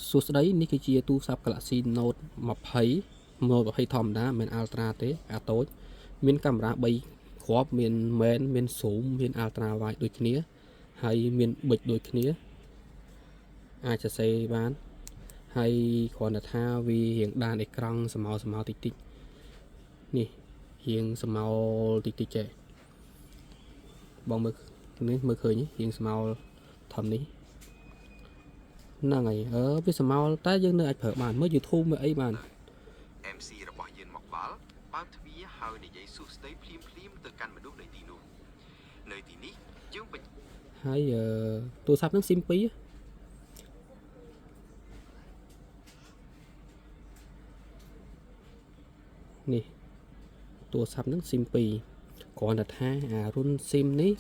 សួស្តីនេះគឺជាទូរស័ព្ទ Galaxy Note 20 ធម្មតាមិន Ultra ទេអាតូចមានកាមេរ៉ា3គ្រាប់មាន main មាន zoom មាន ultra wide ដូចគ្នាហើយមានប៊ិចដូចគ្នាអាចសរសេរបានហើយគ្រាន់តែថាវារៀងដានអេក្រង់ស្មៅតិចតិចនេះរៀងស្មៅតិចតិចចេះបងមើលនេះមើលឃើញរៀងស្មៅធំនេះហ្នឹងហើយវាស្មៅតែយើងនៅអាចប្រើបានមើល YouTube មើលអីបាន MC របស់យើងមកដល់បើកទ្វារហើយនិយាយសួស្តីភ្លាមទៅកាន់មនុស្សនៅទីនោះនៅទីនេះយើងហើយទូរស័ព្ទហ្នឹង SIM 2នេះទូរស័ព្ទហ្នឹង SIM 2គ្រាន់តែថាអារុន SIM នេះ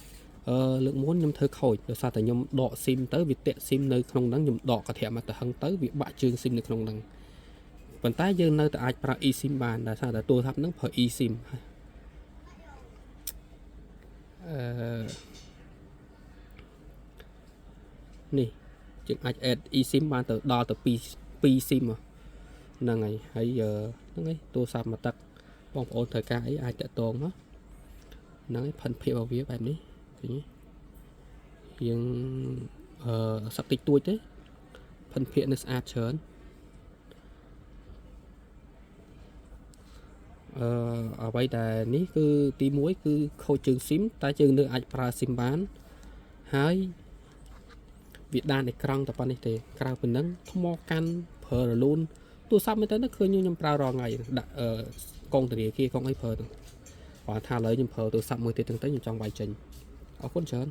លើកមុនខ្ញុំធ្វើខូចដោយសារតែខ្ញុំដក SIM ទៅវាតាក់ SIM នៅក្នុងហ្នឹងខ្ញុំដកកធាក់មកទៅហឹងទៅវាបាក់ជើង SIM នៅក្នុងហ្នឹងប៉ុន្តែយើងនៅតែអាចប្រើ eSIM បានដោយសារតែទូរស័ព្ទហ្នឹងប្រើ eSIM នេះយើងអាច add eSIM បានទៅដល់ទៅ2 SIM ហ្នឹងហើយហ្នឹងហើយទូរស័ព្ទមកទឹកបងប្អូនត្រូវការអីអាចតាក់ទងមកហ្នឹងហើយផិនភាពរបស់វាបែបនេះឃើញទេយើងសឹកតិចតួចទេផិនភាពនៅស្អាតច្រើនអ្វីដែលនេះគឺទី1គឺខូចជើង SIM តែយើងនៅអាចប្រើ SIM បានហើយវាដានអេក្រង់តែប៉ុណ្្នេះទេក្រៅពីហ្នឹងថ្មកាន់ប្រើរលូនទូរស័ព្ទមែនតើឃើញខ្ញុំប្រើរាល់ថ្ងៃដាក់កងធនាគារកងអីប្រើទៅគាត់ថាឥឡូវខ្ញុំប្រើទូរស័ព្ទមួយទៀតទៅខ្ញុំចង់វាយចេញអរគុណច្រើន